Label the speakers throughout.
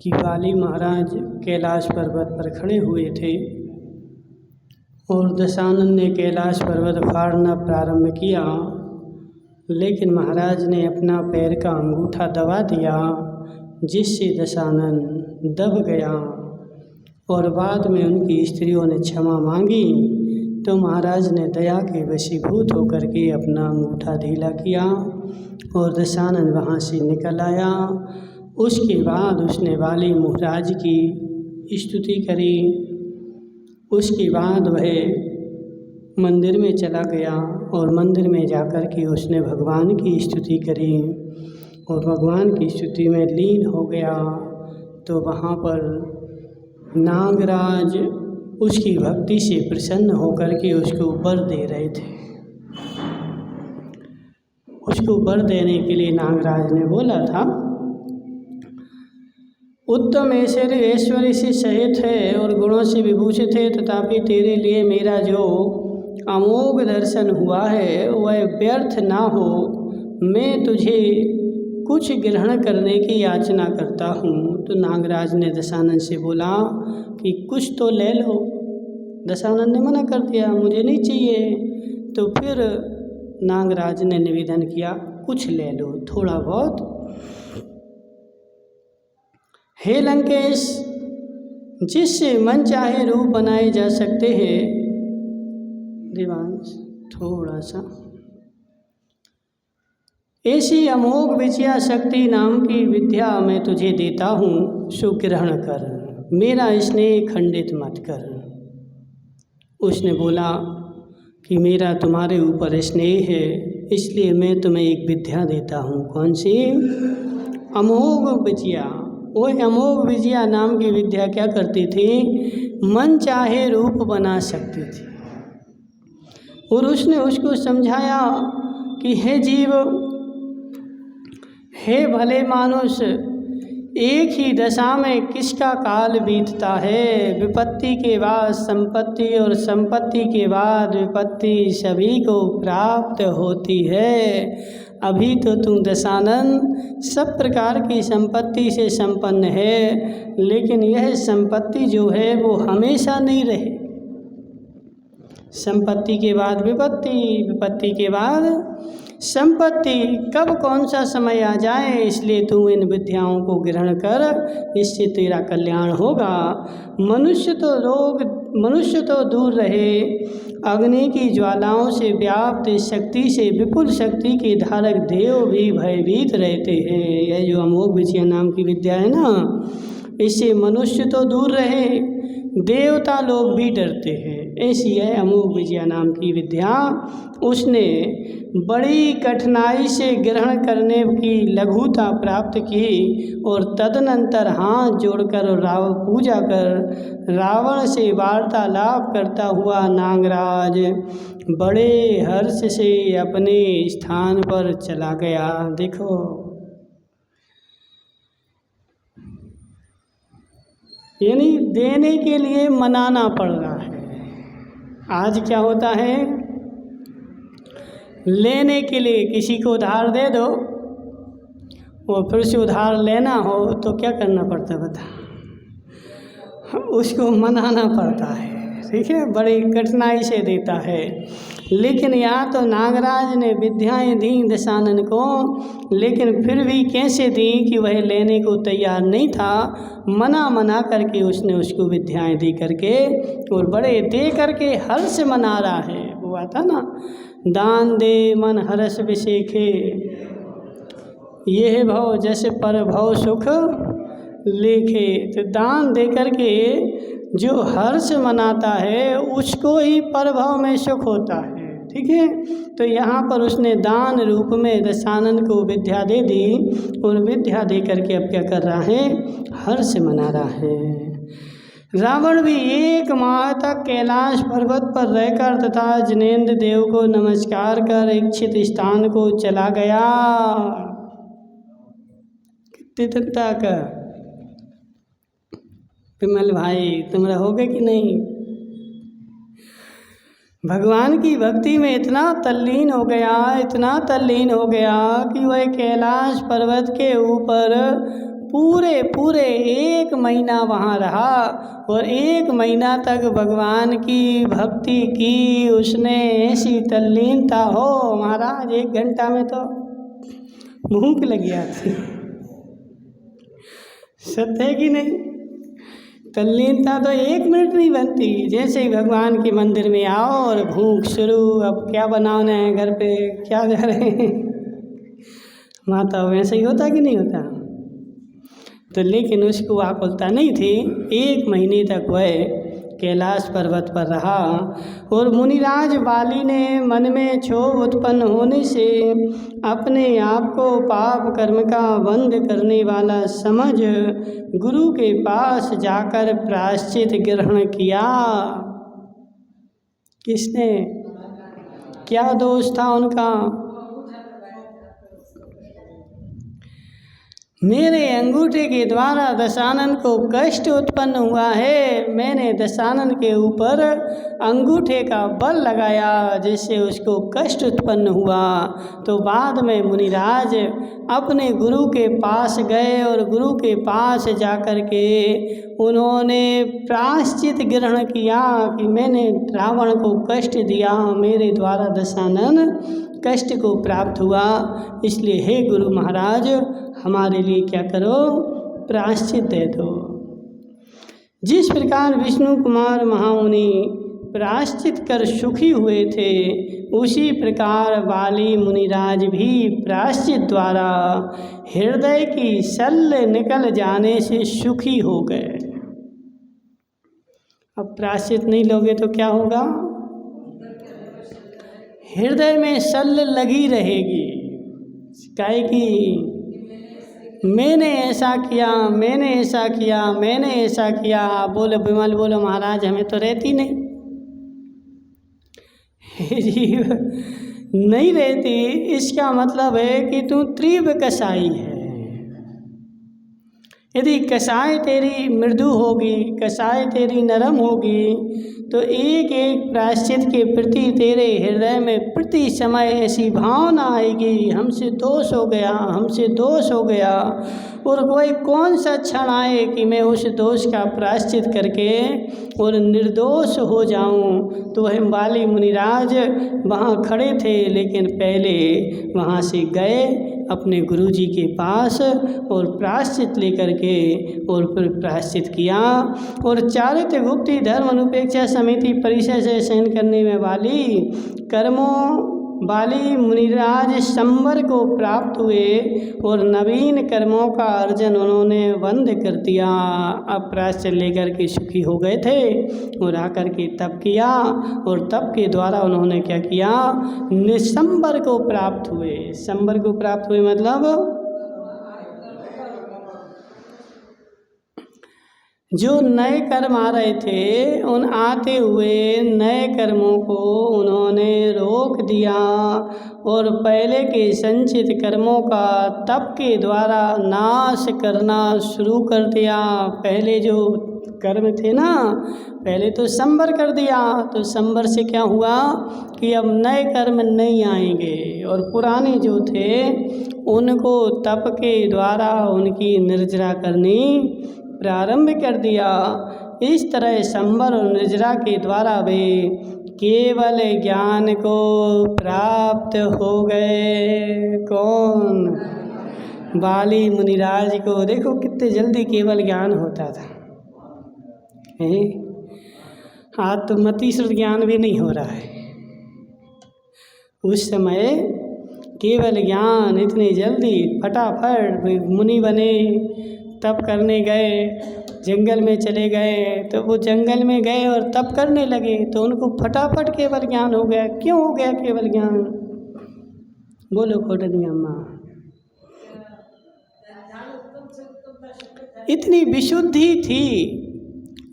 Speaker 1: कि बाली महाराज कैलाश पर्वत पर खड़े हुए थे और दशानन ने कैलाश पर्वत फाड़ना प्रारंभ किया, लेकिन महाराज ने अपना पैर का अंगूठा दबा दिया, जिससे दशानन दब गया। और बाद में उनकी स्त्रियों ने क्षमा मांगी तो महाराज ने दया के वशीभूत होकर के अपना अंगूठा ढीला किया और दशानन वहाँ से निकल आया। उसके बाद उसने बाली महाराज की स्तुति करी। उसके बाद वह मंदिर में चला गया और मंदिर में जाकर के उसने भगवान की स्तुति करी और भगवान की स्तुति में लीन हो गया। तो वहाँ पर नागराज उसकी भक्ति से प्रसन्न होकर के उसको वर दे रहे थे। उसको वर देने के लिए नागराज ने बोला था, उत्तम ऐश्वर्य से सहित है और गुणों से विभूषित है, तथापि तेरे लिए मेरा जो अमोघ दर्शन हुआ है वह व्यर्थ ना हो। मैं तुझे कुछ ग्रहण करने की याचना करता हूँ। तो नागराज ने दशानन से बोला कि कुछ तो ले लो। दशानन ने मना कर दिया, मुझे नहीं चाहिए। तो फिर नागराज ने निवेदन किया, कुछ ले लो, थोड़ा बहुत। हे लंकेश, जिससे मन चाहे रूप बनाए जा सकते हैं, देवांश थोड़ा सा, ऐसी अमोघ विजया शक्ति नाम की विद्या मैं तुझे देता हूँ, सो ग्रहण कर, मेरा स्नेह खंडित मत कर। उसने बोला कि मेरा तुम्हारे ऊपर स्नेह है, इसलिए मैं तुम्हें एक विद्या देता हूँ। कौन सी? अमोघ विजया। वो अमोघ विजया नाम की विद्या क्या करती थी? मन चाहे रूप बना सकती थी। और उसने उसको समझाया कि हे जीव, हे भले मानुष, एक ही दशा में किसका काल बीतता है। विपत्ति के बाद संपत्ति और संपत्ति के बाद विपत्ति सभी को प्राप्त होती है। अभी तो तू दशानन सब प्रकार की संपत्ति से संपन्न है, लेकिन यह संपत्ति जो है वो हमेशा नहीं रहे। संपत्ति के बाद विपत्ति, विपत्ति के बाद संपत्ति, कब कौन सा समय आ जाए, इसलिए तू इन विद्याओं को ग्रहण कर, इससे तेरा कल्याण होगा। मनुष्य तो दूर रहे, अग्नि की ज्वालाओं से व्याप्त शक्ति से विपुल शक्ति के धारक देव भी भयभीत रहते हैं। यह जो अमोघ विजया नाम की विद्या है ना, इससे मनुष्य तो दूर रहे, देवता लोग भी डरते हैं। ऐसी है अमोघ विजया नाम की विद्या। उसने बड़ी कठिनाई से ग्रहण करने की लघुता प्राप्त की और तदनंतर हाथ जोड़कर और पूजा कर रावण से वार्तालाप करता हुआ नागराज बड़े हर्ष से अपने स्थान पर चला गया। देखो, यानी देने के लिए मनाना पड़ रहा है। आज क्या होता है, लेने के लिए किसी को उधार दे दो और फिर से उधार लेना हो तो क्या करना पड़ता है बता, उसको मनाना पड़ता है। ठीक है, बड़ी कठिनाई से देता है। लेकिन यहाँ तो नागराज ने विद्याएं दी दशानन को, लेकिन फिर भी कैसे दी कि वह लेने को तैयार नहीं था। मना करके उसने उसको विद्याएं दे करके और बड़े दे करके हर्ष मना रहा है। वो आता ना, दान दे मन हर्ष विशेखे, यह भव जैसे पर भव सुख लेखे। तो दान दे करके जो हर्ष मनाता है उसको ही परभव में सुख होता है। ठीक है, तो यहाँ पर उसने दान रूप में दशानन को विद्या दे दी और विद्या दे करके अब क्या कर रहा है, हर्ष मना रहा है। रावण भी 1 माह तक कैलाश पर्वत पर रहकर तथा जिनेंद्र देव को नमस्कार कर इच्छित स्थान को चला गया। कितने दिन तक? विमल भाई, तुम रहोगे कि नहीं? भगवान की भक्ति में इतना तल्लीन हो गया कि वह कैलाश पर्वत के ऊपर पूरे पूरे 1 महीना वहाँ रहा और 1 महीना तक भगवान की भक्ति की उसने। ऐसी तल्लीनता हो महाराज, 1 घंटा में तो भूख लग जाती। सत्य है कि नहीं? तल्लीनता तो 1 मिनट नहीं बनती। जैसे ही भगवान के मंदिर में आओ और भूख शुरू, अब क्या बनाना है घर पे, क्या जा रहे हैं माता, वैसे ही होता कि नहीं होता? तो लेकिन उसको आकुलता नहीं थी। 1 महीने तक वह कैलाश पर्वत पर रहा और मुनिराज बाली ने मन में क्षोभ उत्पन्न होने से अपने आप को पाप कर्म का बंध करने वाला समझ गुरु के पास जाकर प्रायश्चित ग्रहण किया। किसने? क्या दोष था उनका? मेरे अंगूठे के द्वारा दशानन को कष्ट उत्पन्न हुआ है। मैंने दशानन के ऊपर अंगूठे का बल लगाया जिससे उसको कष्ट उत्पन्न हुआ। तो बाद में मुनिराज अपने गुरु के पास गए और गुरु के पास जाकर के उन्होंने प्रायश्चित ग्रहण किया कि मैंने रावण को कष्ट दिया, मेरे द्वारा दशानन कष्ट को प्राप्त हुआ। इसलिए हे गुरु महाराज, हमारे लिए क्या करो, प्रायश्चित दे दो। जिस प्रकार विष्णु कुमार महामुनि प्रायश्चित कर सुखी हुए थे, उसी प्रकार बाली मुनिराज भी प्रायश्चित द्वारा हृदय की शल्य निकल जाने से सुखी हो गए। अब प्रायश्चित नहीं लोगे तो क्या होगा? हृदय में शल्य लगी रहेगी, काहे कि मैंने ऐसा किया, मैंने ऐसा किया, मैंने ऐसा किया। बोलो विमल, बोलो महाराज, हमें तो रहती नहीं जीव नहीं रहती। इसका मतलब है कि तू तीव्र कसाई है। यदि कसाई तेरी मृदु होगी, कसाई तेरी नरम होगी, तो एक एक प्रायश्चित के प्रति तेरे हृदय में प्रति समय ऐसी भावना आएगी, हमसे दोष हो गया, हमसे दोष हो गया। और कोई कौन सा क्षण आए कि मैं उस दोष का प्रायश्चित करके और निर्दोष हो जाऊं। तो वह बाली मुनिराज वहाँ खड़े थे, लेकिन पहले वहाँ से गए अपने गुरुजी के पास और प्रायश्चित लेकर के और फिर प्रायश्चित किया। और चारित्र गुप्ती धर्म अनुपेक्षा समिति परिचय से सहन करने में बाली मुनिराज संबर को प्राप्त हुए और नवीन कर्मों का अर्जन उन्होंने बंद कर दिया। अब प्रायश्चित लेकर के सुखी हो गए थे और आकर के तप किया और तप के द्वारा उन्होंने क्या किया, निसंबर को प्राप्त हुए। संबर को प्राप्त हुए मतलब जो नए कर्म आ रहे थे, उन आते हुए नए कर्मों को उन्होंने रोक दिया और पहले के संचित कर्मों का तप के द्वारा नाश करना शुरू कर दिया। पहले जो कर्म थे ना, पहले तो संबर कर दिया, तो संबर से क्या हुआ कि अब नए कर्म नहीं आएंगे और पुराने जो थे उनको तप के द्वारा उनकी निर्जरा करनी प्रारंभ कर दिया। इस तरह संबर और निर्जरा के द्वारा वे केवल ज्ञान को प्राप्त हो गए। कौन? बाली मुनिराज को देखो कितने जल्दी केवल ज्ञान होता था। आज तो मतिश्रुत ज्ञान भी नहीं हो रहा है। उस समय केवल ज्ञान इतनी जल्दी फटाफट मुनि बने, तप करने गए, जंगल में चले गए, तो वो जंगल में गए और तप करने लगे तो उनको फटाफट केवल ज्ञान हो गया। क्यों हो गया केवल ज्ञान? बोलो कोटनी अम्मा। इतनी विशुद्धि थी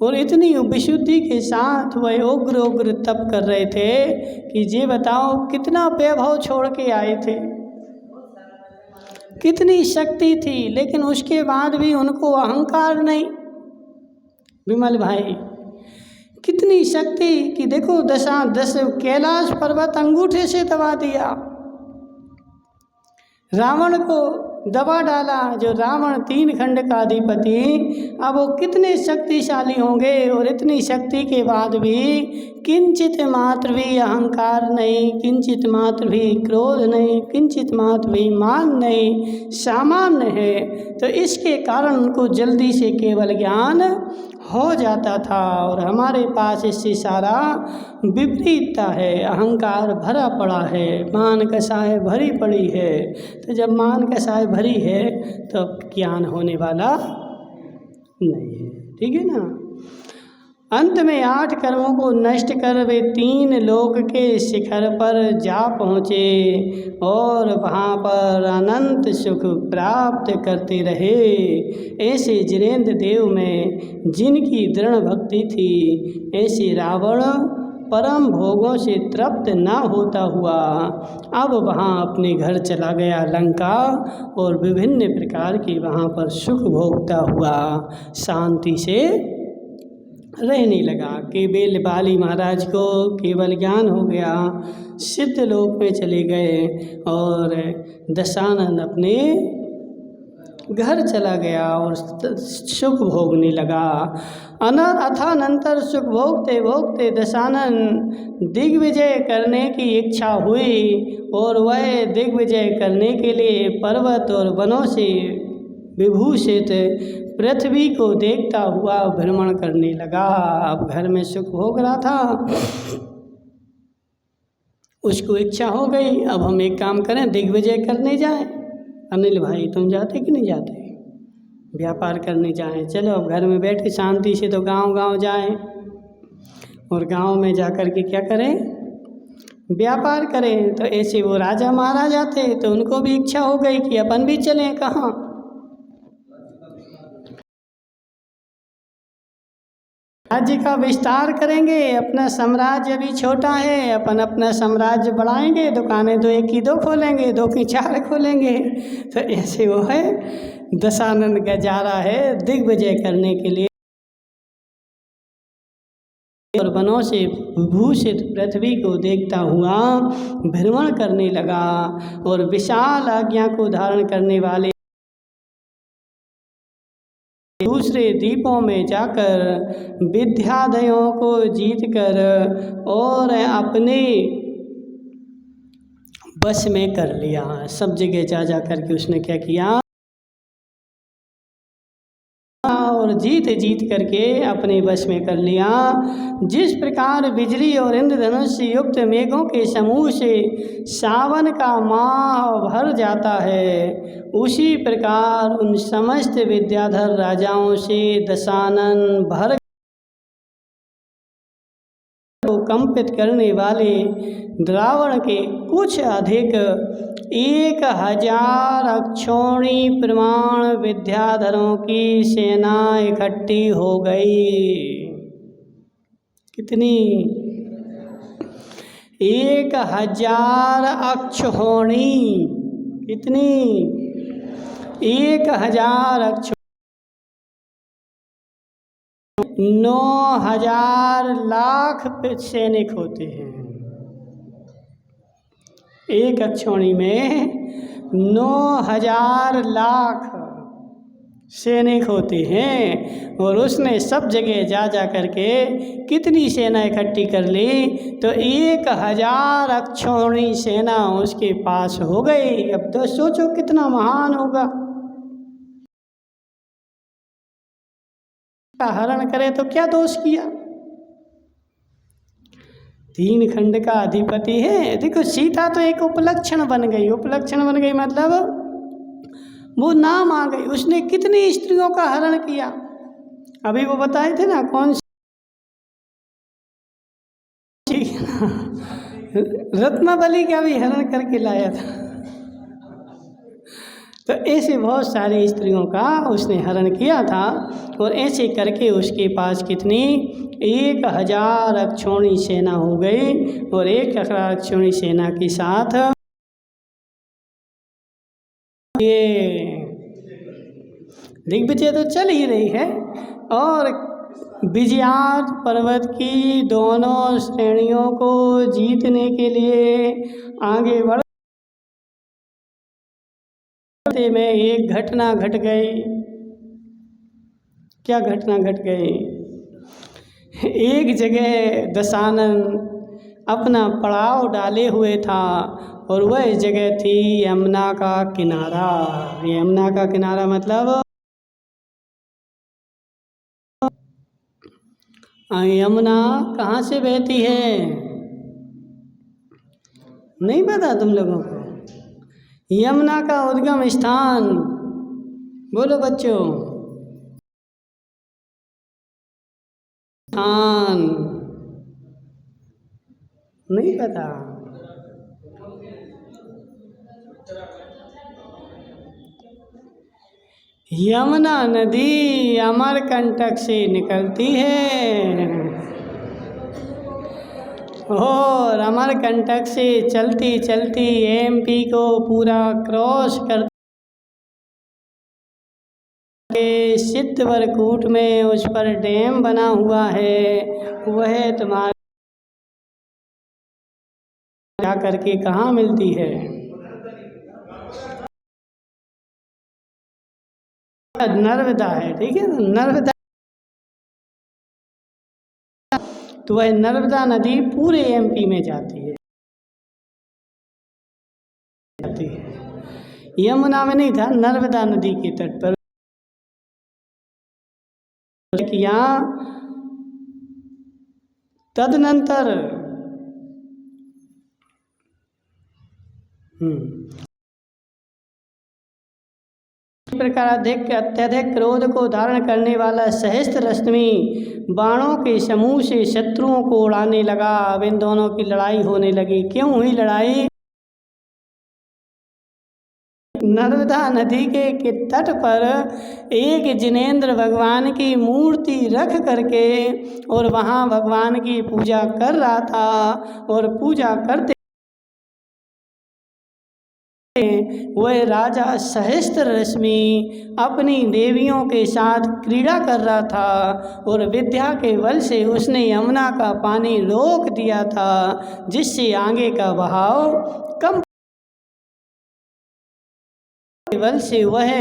Speaker 1: और इतनी विशुद्धि के साथ वह उग्र तप कर रहे थे कि ये बताओ कितना वैभव छोड़ के आए थे, कितनी शक्ति थी, लेकिन उसके बाद भी उनको अहंकार नहीं। विमल भाई, कितनी शक्ति कि देखो 10 कैलाश पर्वत अंगूठे से दबा दिया। रावण को दबा डाला। जो रावण 3 खंड का अधिपति, अब वो कितने शक्तिशाली होंगे, और इतनी शक्ति के बाद भी किंचित मात्र भी अहंकार नहीं, किंचित मात्र भी क्रोध नहीं, किंचित मात्र भी मान नहीं, सामान्य है। तो इसके कारण उनको जल्दी से केवल ज्ञान हो जाता था। और हमारे पास इससे सारा विपरीतता है, अहंकार भरा पड़ा है, मान कसाय भरी पड़ी है। तो जब मान कसाय भरी है तो ज्ञान होने वाला नहीं है, ठीक है ना। अंत में 8 कर्मों को नष्ट कर वे 3 लोक के शिखर पर जा पहुँचे और वहाँ पर अनंत सुख प्राप्त करते रहे। ऐसे जिनेंद्र देव में जिनकी दृढ़ भक्ति थी, ऐसे रावण परम भोगों से तृप्त ना होता हुआ अब वहाँ अपने घर चला गया लंका, और विभिन्न प्रकार की वहाँ पर सुख भोगता हुआ शांति से रहने लगा। केवल बाली महाराज को केवल ज्ञान हो गया, सिद्ध लोक में चले गए, और दशानन अपने घर चला गया और सुख भोगने लगा। अथानंतर सुख भोगते भोगते दशानन दिग्विजय करने की इच्छा हुई, और वह दिग्विजय करने के लिए पर्वत और वनों से विभूषित पृथ्वी को देखता हुआ भ्रमण करने लगा। अब घर में सुख भोग रहा था, उसको इच्छा हो गई, अब हम एक काम करें, दिग्विजय करने जाएं। अनिल भाई तुम जाते कि नहीं जाते? व्यापार करने जाएं। चलो अब घर में बैठे शांति से तो गांव गांव जाएं, और गांव में जाकर के क्या करें, व्यापार करें। तो ऐसे वो राजा महाराजा थे, तो उनको भी इच्छा हो गई कि अपन भी चलें। कहाँ? राज्य का विस्तार करेंगे, अपना साम्राज्य अभी छोटा है, अपन अपना साम्राज्य बढ़ाएंगे, दुकानें तो 1 की 2 खोलेंगे, 2 की 4 खोलेंगे। तो ऐसे वो है दशानन का जा रहा है दिग्विजय करने के लिए, और वनों से विभूषित पृथ्वी को देखता हुआ भ्रमण करने लगा, और विशाल आज्ञा को धारण करने वाले दूसरे द्वीपों में जाकर विद्याधयों को जीतकर और अपने बस में कर लिया। सब जगह जा जा करके उसने क्या किया, और जीत जीत करके अपने बस में कर लिया। जिस प्रकार बिजली और इंद्रधनुष से युक्त मेघों के समूह से सावन का माह भर जाता है, उसी प्रकार उन समस्त विद्याधर राजाओं से दशानन भर को कंपित करने वाले रावण के कुछ अधिक 1000 अक्षौणी प्रमाण विद्याधरों की सेना इकट्ठी हो गई। कितनी? 1000 अक्षौणी। कितनी? 1000 अक्षौणी। 9000 लाख सैनिक होते हैं। एक अक्षौणी में 9000 लाख सैनिक होते हैं, और उसने सब जगह जा जा करके कितनी सेना इकट्ठी कर ली, तो 1000 अक्षौणी सेना उसके पास हो गई। अब तो सोचो कितना महान होगा। हरण करे तो क्या दोष किया? 3 खंड का अधिपति है। देखो सीता तो एक उपलक्षण बन गई। उपलक्षण बन गई मतलब वो नाम आ गई। उसने कितनी स्त्रियों का हरण किया, अभी वो बताए थे ना कौन सी, ठीक है ना, रत्नावली का भी हरण करके लाया था। तो ऐसे बहुत सारे स्त्रियों का उसने हरण किया था, और ऐसे करके उसके पास कितनी 1000 अक्षौणी सेना हो गई, और 1000 अक्षौणी सेना के साथ ये दिग्विजय तो चल ही रही है, और विजयार्थ पर्वत की दोनों श्रेणियों को जीतने के लिए आगे बढ़ में एक घटना घट गई। क्या घटना घट गई? एक जगह दशानन अपना पड़ाव डाले हुए था और वह जगह थी यमुना का किनारा। यमुना का किनारा मतलब यमुना कहाँ से बहती है? नहीं पता तुम लोगों को? यमुना का उद्गम स्थान बोलो बच्चों। स्थान नहीं पता? यमुना नदी अमरकंटक से निकलती है और अमरकंटक से चलती चलती एमपी को पूरा क्रॉस करके सिद्धवरकूट में उस पर डैम बना हुआ है। वह तुम्हारे जा करके कहाँ मिलती है? नर्मदा है, ठीक है ना? नर्मदा, तो वह नर्मदा नदी पूरे एमपी में जाती है। यमुना में नहीं था, नर्मदा नदी के तट पर। यहाँ तदनंतर प्रकार अत्यधिक क्रोध को धारण करने वाला सहस्त्र रश्मि बाणों के समूह से शत्रुओं को उड़ाने लगा। अब इन दोनों की लड़ाई होने लगी। क्यों हुई लड़ाई? नर्मदा नदी के तट पर एक जिनेंद्र भगवान की मूर्ति रख करके और वहाँ भगवान की पूजा कर रहा था और पूजा करते वह राजा सहस्त्र रश्मि अपनी देवियों के साथ क्रीड़ा कर रहा था और विद्या के बल से उसने यमुना का पानी रोक दिया था, जिससे आगे का बहाव कम बल से वह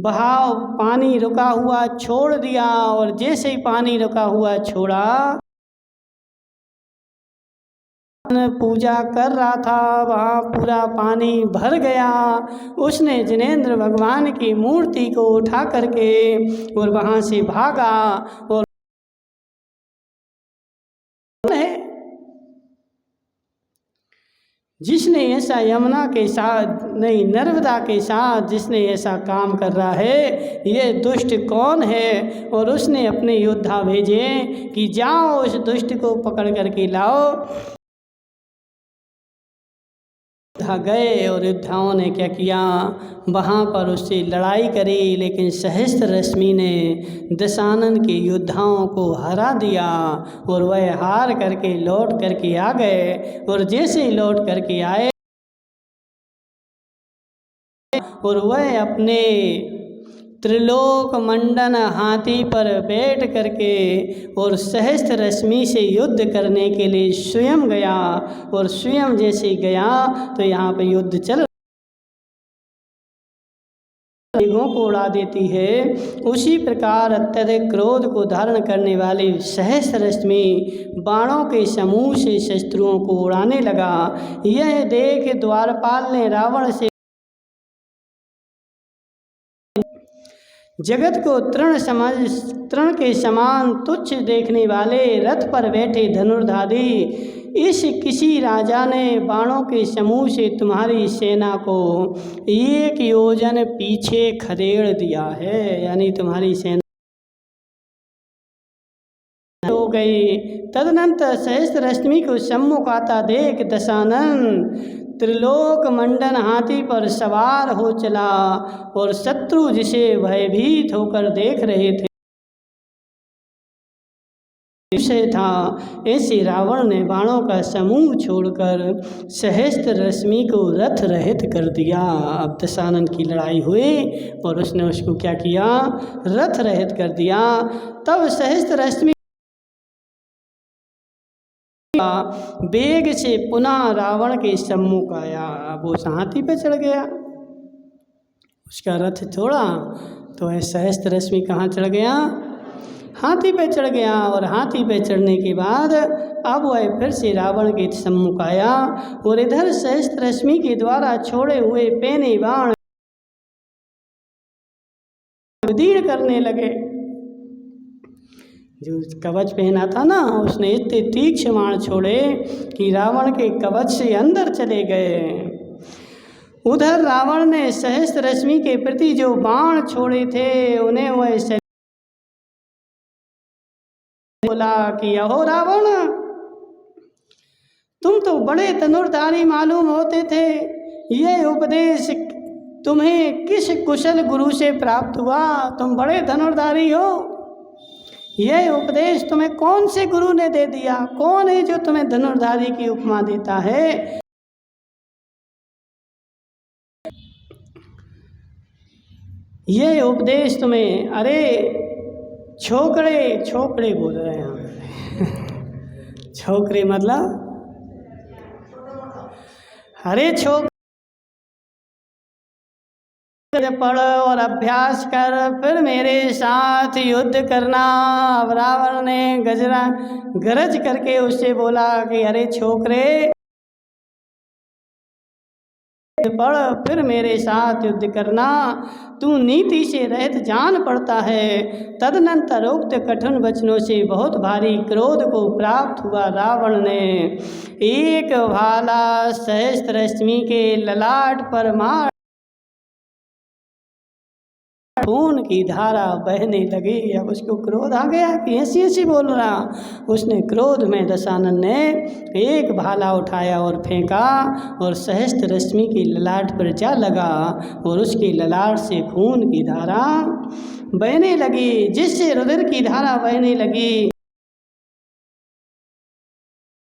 Speaker 1: बहाव पानी रुका हुआ छोड़ दिया और जैसे ही पानी रुका हुआ छोड़ा, पूजा कर रहा था वहाँ पूरा पानी भर गया। उसने जिनेंद्र भगवान की मूर्ति को उठा करके और वहाँ से भागा और जिसने ऐसा यमुना के साथ नहीं नर्मदा के साथ जिसने ऐसा काम कर रहा है, ये दुष्ट कौन है? और उसने अपने योद्धा भेजे कि जाओ उस दुष्ट को पकड़ करके लाओ। गए और योद्धाओं ने क्या किया, वहाँ पर उससे लड़ाई करी, लेकिन सहस्त्र रश्मि ने दशानन के योद्धाओं को हरा दिया और वह हार करके लौट करके आ गए। और जैसे ही लौट करके आए और वह अपने त्रिलोक मंडन हाथी पर बैठ करके और सहस्त्र रश्मि से युद्ध करने के लिए स्वयं गया और स्वयं जैसे गया तो यहाँ पे युद्ध चल मेघों को उड़ा देती है। उसी प्रकार अत्यधिक क्रोध को धारण करने वाली सहस्त्र रश्मि बाणों के समूह से शत्रुओं को उड़ाने लगा। यह देख द्वारपाल ने रावण से जगत को तृण के समान तुच्छ देखने वाले रथ पर बैठे धनुर्धारी इस किसी राजा ने बाणों के समूह से तुम्हारी सेना को 1 योजन पीछे खदेड़ दिया है, यानी तुम्हारी सेना हो गई। तदनंतर सहस्त्र रश्मि को सम्मुख आता देख दशानन त्रिलोक मंडन हाथी पर सवार हो चला और शत्रु जिसे भयभीत होकर देख रहे थे था, ऐसे रावण ने बाणों का समूह छोड़कर सहस्त्र रश्मि को रथ रहित कर दिया। अब दशानन की लड़ाई हुई और उसने उसको क्या किया, रथ रहित कर दिया। तब सहस्त्र रश्मि वेग से पुनः रावण के सम्मुख आया। अब उस हाथी पे चढ़ गया उसका रथ छोड़ा तो वह सहस्त्र रश्मि कहाँ चढ़ गया, हाथी पे चढ़ गया। और हाथी पे चढ़ने के बाद अब वह फिर से रावण के सम्मुख आया और इधर सहस्त्र रश्मि के द्वारा छोड़े हुए पैने बाण उदीर्ण करने लगे। जो कवच पहना था ना, उसने इतने तीक्ष्ण बाण छोड़े कि रावण के कवच से अंदर चले गए। उधर रावण ने सहस्त्र रश्मि के प्रति जो बाण छोड़े थे उन्हें वह बोला कि अहो रावण, तुम तो बड़े धनुर्धारी मालूम होते थे, यह उपदेश तुम्हें किस कुशल गुरु से प्राप्त हुआ? तुम बड़े धनुर्धारी हो, यह उपदेश तुम्हें कौन से गुरु ने दे दिया? कौन है जो तुम्हें धनुर्धारी की उपमा देता है? यह उपदेश तुम्हें, अरे छोकरे, छोकरे बोल रहे हैं यहाँ छोकरे मतलब अरे छोकरे पढ़ और अभ्यास कर, फिर मेरे साथ युद्ध करना। अब रावण ने गरज करके उससे बोला कि अरे छोकरे पढ़, फिर मेरे साथ युद्ध करना। तू नीति से रहित जान पड़ता है। तदनंतर उक्त कठिन वचनों से बहुत भारी क्रोध को प्राप्त हुआ रावण ने एक भाला सहस्त्र रश्मि के ललाट पर मार खून की धारा बहने लगी। अब उसको क्रोध आ गया कि ऐसी ऐसी बोल रहा। उसने क्रोध में दशानन ने एक भाला उठाया और फेंका और सहस्त्र रश्मि की ललाट पर जा लगा और उसकी ललाट से खून की धारा बहने लगी। जिससे रुधिर की धारा बहने लगी,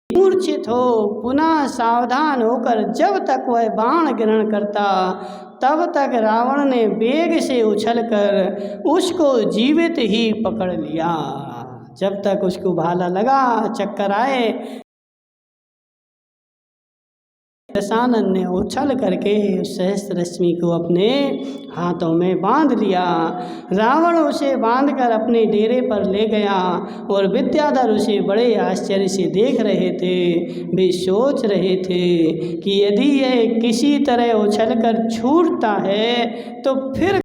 Speaker 1: मूर्छित हो पुनः सावधान होकर जब तक वह बाण ग्रहण करता तब तक रावण ने वेग से उछलकर उसको जीवित ही पकड़ लिया। जब तक उसको भाला लगा, चक्कर आए, दशानन ने उछल करके सहस्त्र रश्मि को अपने हाथों में बांध लिया। रावण उसे बांधकर अपने डेरे पर ले गया और विद्याधर उसे बड़े आश्चर्य से देख रहे थे। वे सोच रहे थे कि यदि यह किसी तरह उछलकर छूटता है तो फिर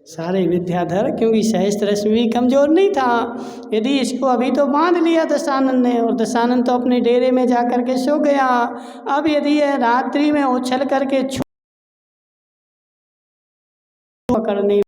Speaker 1: सारे विद्याधर, क्योंकि सहस्त्र रश्मि भी कमजोर नहीं था, यदि इसको अभी तो बांध लिया दशानन ने और दशानन तो अपने डेरे में जा कर के सो गया। अब यदि यह रात्रि में उछल करके पकड़ने